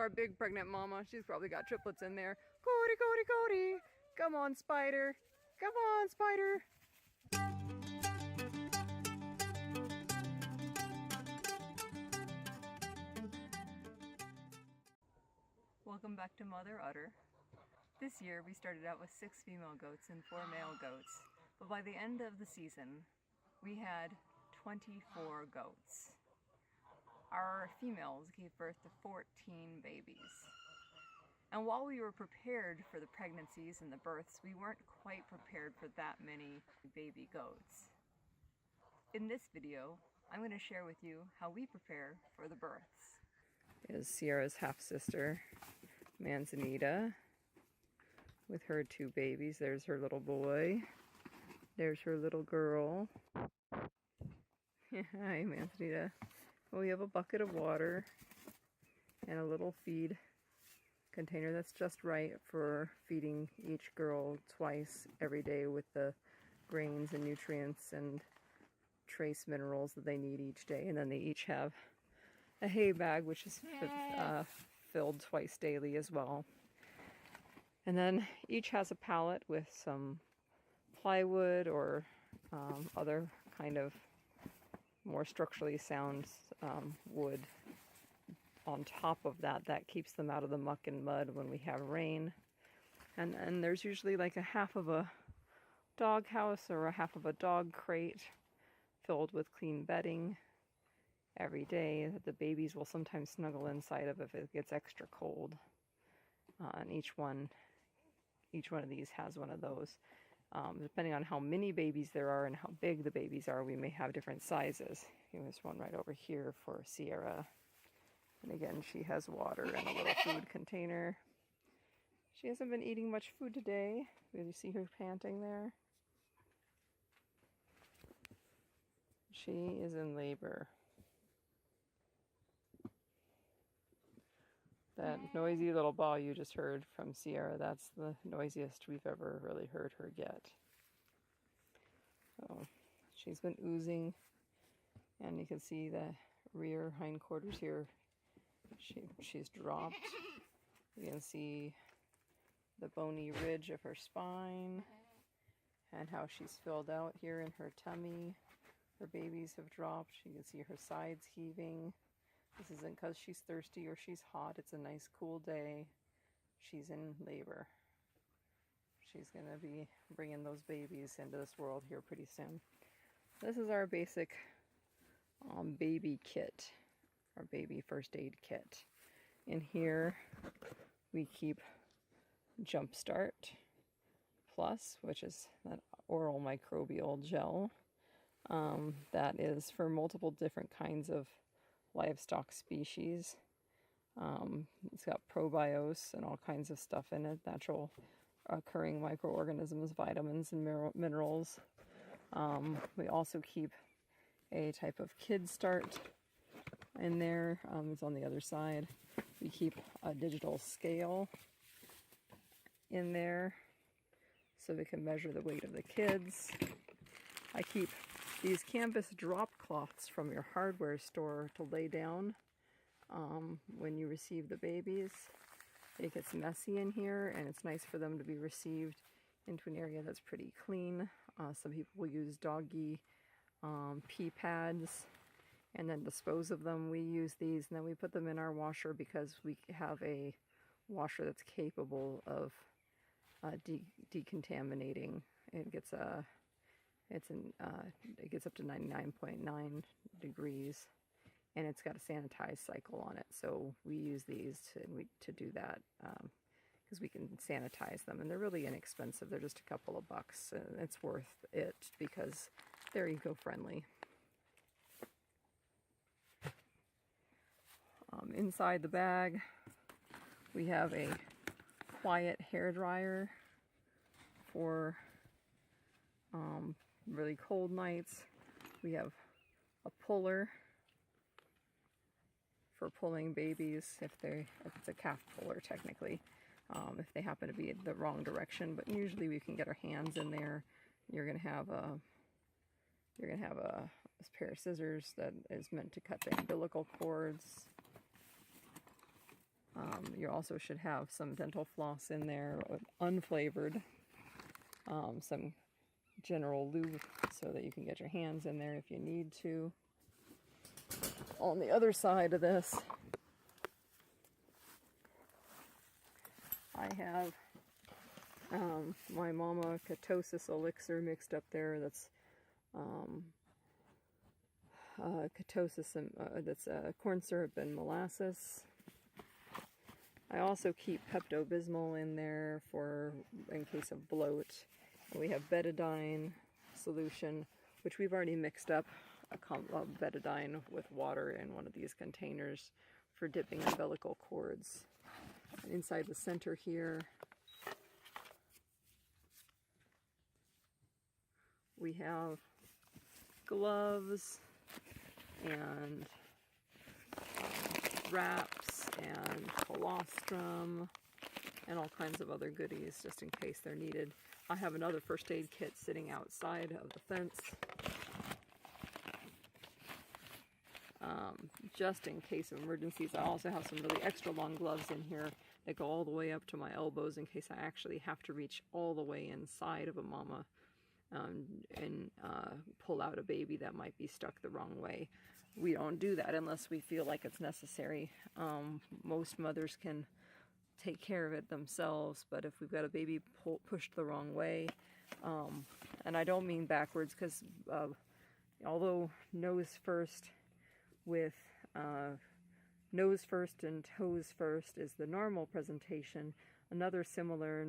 our big pregnant mama. She's probably got triplets in there. Cody, Cody, Cody. Come on, Spider. Come on, Spider. Welcome back to Mother Udder. This year we started out with 6 female goats and 4 male goats, but by the end of the season we had 24 goats. Our females gave birth to 14 babies. And while we were prepared for the pregnancies and the births, we weren't quite prepared for that many baby goats. In this video, I'm going to share with you how we prepare for the births. Is Sierra's half-sister, Manzanita, with her 2 babies. There's her little boy. There's her little girl. Hi, Manzanita. Well, we have a bucket of water and a little feed container that's just right for feeding each girl twice every day with the grains and nutrients and trace minerals that they need each day. And then they each have a hay bag, which is filled twice daily as well. And then each has a pallet with some plywood or other kind of more structurally sound wood on top of that. That keeps them out of the muck and mud when we have rain. And there's usually like a half of a dog house or a half of a dog crate filled with clean bedding every day that the babies will sometimes snuggle inside of if it gets extra cold. And each one of these has one of those. Depending on how many babies there are and how big the babies are, we may have different sizes. There's one right over here for Sierra. And again, she has water and a little food container. She hasn't been eating much food today. You see her panting there? She is in labor. That noisy little bawl you just heard from Sierra, that's the noisiest we've ever really heard her get. So she's been oozing, and you can see the rear hindquarters here. She's dropped. You can see the bony ridge of her spine and how she's filled out here in her tummy. Her babies have dropped. You can see her sides heaving. This isn't because she's thirsty or she's hot. It's a nice cool day. She's in labor. She's going to be bringing those babies into this world here pretty soon. This is our basic baby kit, our baby first aid kit. In here we keep Jumpstart Plus, which is that oral microbial gel. That is for multiple different kinds of livestock species. It's got probios and all kinds of stuff in it, natural occurring microorganisms, vitamins and minerals. We also keep a type of Kid Start in there. It's on the other side. We keep a digital scale in there so we can measure the weight of the kids. I keep these canvas drop cloths from your hardware store to lay down when you receive the babies. It gets messy in here, and it's nice for them to be received into an area that's pretty clean. Some people will use doggy pee pads and then dispose of them. We use these, and then we put them in our washer because we have a washer that's capable of decontaminating. It gets it gets up to 99.9 degrees, and it's got a sanitized cycle on it. So we use these to do that because we can sanitize them, and they're really inexpensive. They're just a couple of bucks, and it's worth it because they're eco-friendly. Inside the bag, we have a quiet hair dryer for really cold nights. We have a puller for pulling babies if it's a calf puller technically, if they happen to be in the wrong direction. But usually we can get our hands in there. You're gonna have a pair of scissors that is meant to cut the umbilical cords. You also should have some dental floss in there, unflavored, some general lube so that you can get your hands in there if you need to. On the other side of this, I have my Mama Ketosis elixir mixed up there. That's ketosis and that's corn syrup and molasses. I also keep Pepto-Bismol in there for in case of bloat. And we have betadine solution, which we've already mixed up a betadine with water in one of these containers for dipping umbilical cords. And inside the center here, we have gloves and wraps and colostrum and all kinds of other goodies just in case they're needed. I have another first aid kit sitting outside of the fence just in case of emergencies. I also have some really extra long gloves in here that go all the way up to my elbows in case I actually have to reach all the way inside of a mama and pull out a baby that might be stuck the wrong way. We don't do that unless we feel like it's necessary. Most mothers can take care of it themselves, but if we've got a baby pushed the wrong way, and I don't mean backwards, because although nose first with nose first and toes first is the normal presentation, another similar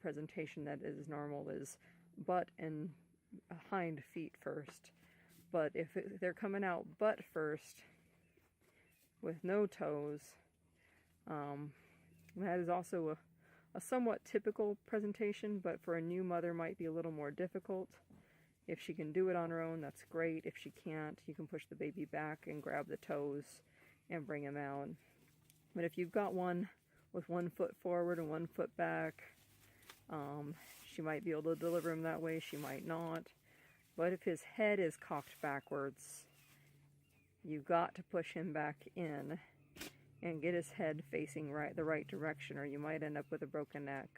presentation that is normal is butt and hind feet first. But if they're coming out butt first with no toes, that is also a somewhat typical presentation, but for a new mother might be a little more difficult. If she can do it on her own, that's great. If she can't, you can push the baby back and grab the toes and bring him out. But if you've got one with 1 foot forward and 1 foot back, she might be able to deliver him that way, she might not. But if his head is cocked backwards, you've got to push him back in and get his head facing the right direction, or you might end up with a broken neck.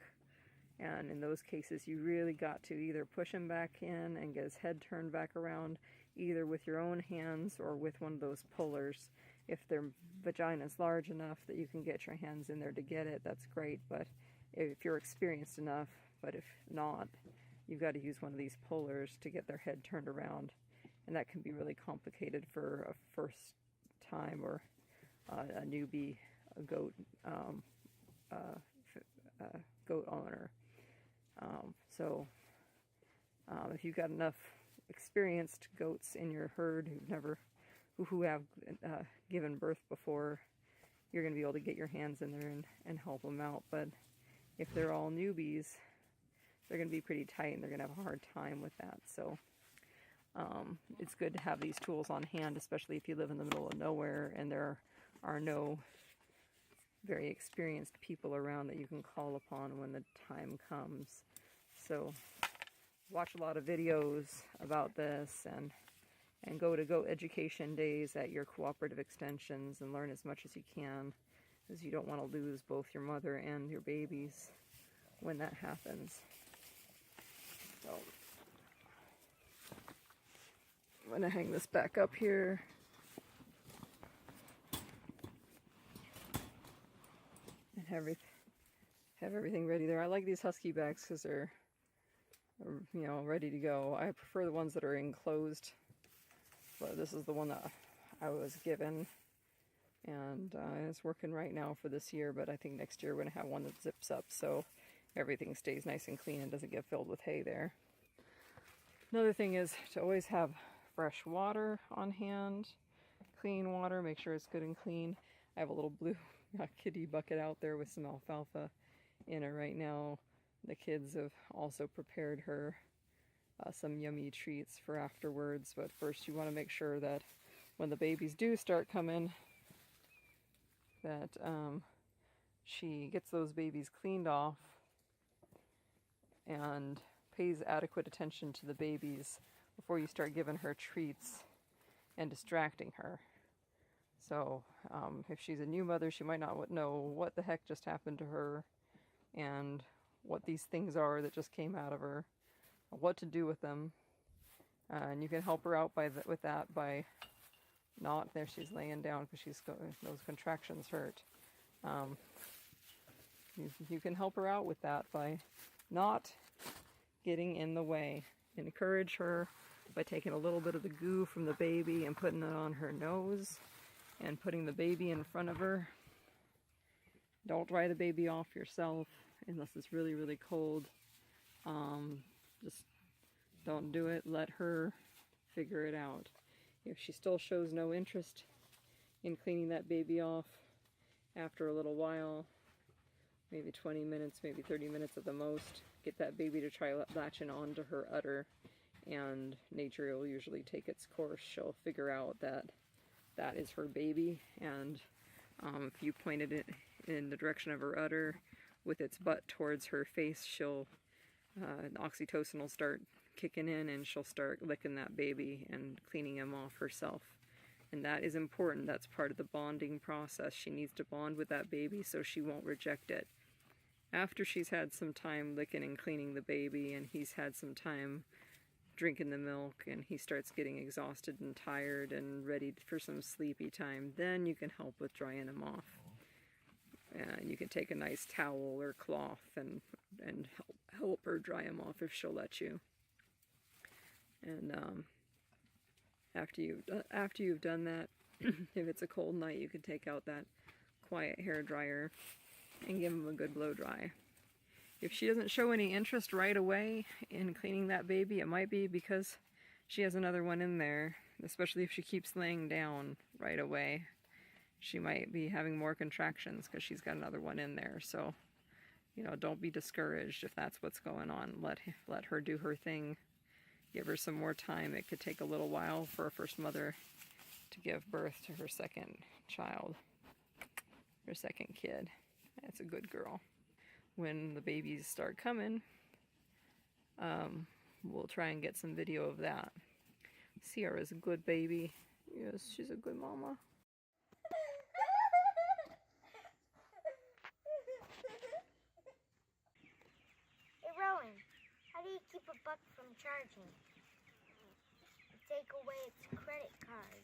And in those cases, you really got to either push him back in and get his head turned back around, either with your own hands or with one of those pullers. If their vagina is large enough that you can get your hands in there to get it, that's great. But if you're experienced enough, but if not, you've got to use one of these pullers to get their head turned around. And that can be really complicated for a first time or a newbie goat goat owner. If you've got enough experienced goats in your herd who have given birth before, you're going to be able to get your hands in there and help them out. But if they're all newbies, they're going to be pretty tight and they're going to have a hard time with that. So it's good to have these tools on hand, especially if you live in the middle of nowhere and there are no very experienced people around that you can call upon when the time comes. So watch a lot of videos about this and go to goat education days at your cooperative extensions and learn as much as you can, because you don't want to lose both your mother and your babies when that happens. So I'm going to hang this back up here. And have everything ready there. I like these husky bags because they're, ready to go. I prefer the ones that are enclosed, but this is the one that I was given, and it's working right now for this year, but I think next year we're going to have one that zips up so everything stays nice and clean and doesn't get filled with hay there. Another thing is to always have fresh water on hand, clean water, make sure it's good and clean. I have a little blue kitty bucket out there with some alfalfa in it right now. The kids have also prepared her some yummy treats for afterwards, but first you want to make sure that when the babies do start coming, that she gets those babies cleaned off and pays adequate attention to the babies before you start giving her treats and distracting her. So if she's a new mother, she might not know what the heck just happened to her and what these things are that just came out of her, what to do with them. And you can help her out with that by not, there she's laying down because those contractions hurt. You can help her out with that by not getting in the way. Encourage her by taking a little bit of the goo from the baby and putting it on her nose and putting the baby in front of her. Don't dry the baby off yourself unless it's really, really cold. Just don't do it. Let her figure it out. If she still shows no interest in cleaning that baby off after a little while, maybe 20 minutes, maybe 30 minutes at the most, get that baby to try latching onto her udder, and nature will usually take its course. She'll figure out that that is her baby, and if you pointed it in the direction of her udder with its butt towards her face, oxytocin will start kicking in and she'll start licking that baby and cleaning him off herself. And that is important. That's part of the bonding process. She needs to bond with that baby so she won't reject it. After she's had some time licking and cleaning the baby and he's had some time drinking the milk and he starts getting exhausted and tired and ready for some sleepy time, then you can help with drying him off. And you can take a nice towel or cloth and help her dry him off if she'll let you. And after you've done that, if it's a cold night, you can take out that quiet hair dryer and give him a good blow dry. If she doesn't show any interest right away in cleaning that baby, it might be because she has another one in there, especially if she keeps laying down right away. She might be having more contractions because she's got another one in there. So, don't be discouraged if that's what's going on. Let her do her thing. Give her some more time. It could take a little while for a first mother to give birth to her second child, her second kid. That's a good girl. When the babies start coming, we'll try and get some video of that. Sierra's a good baby. Yes, she's a good mama. Hey Rowan, how do you keep a buck from charging? You take away its credit card.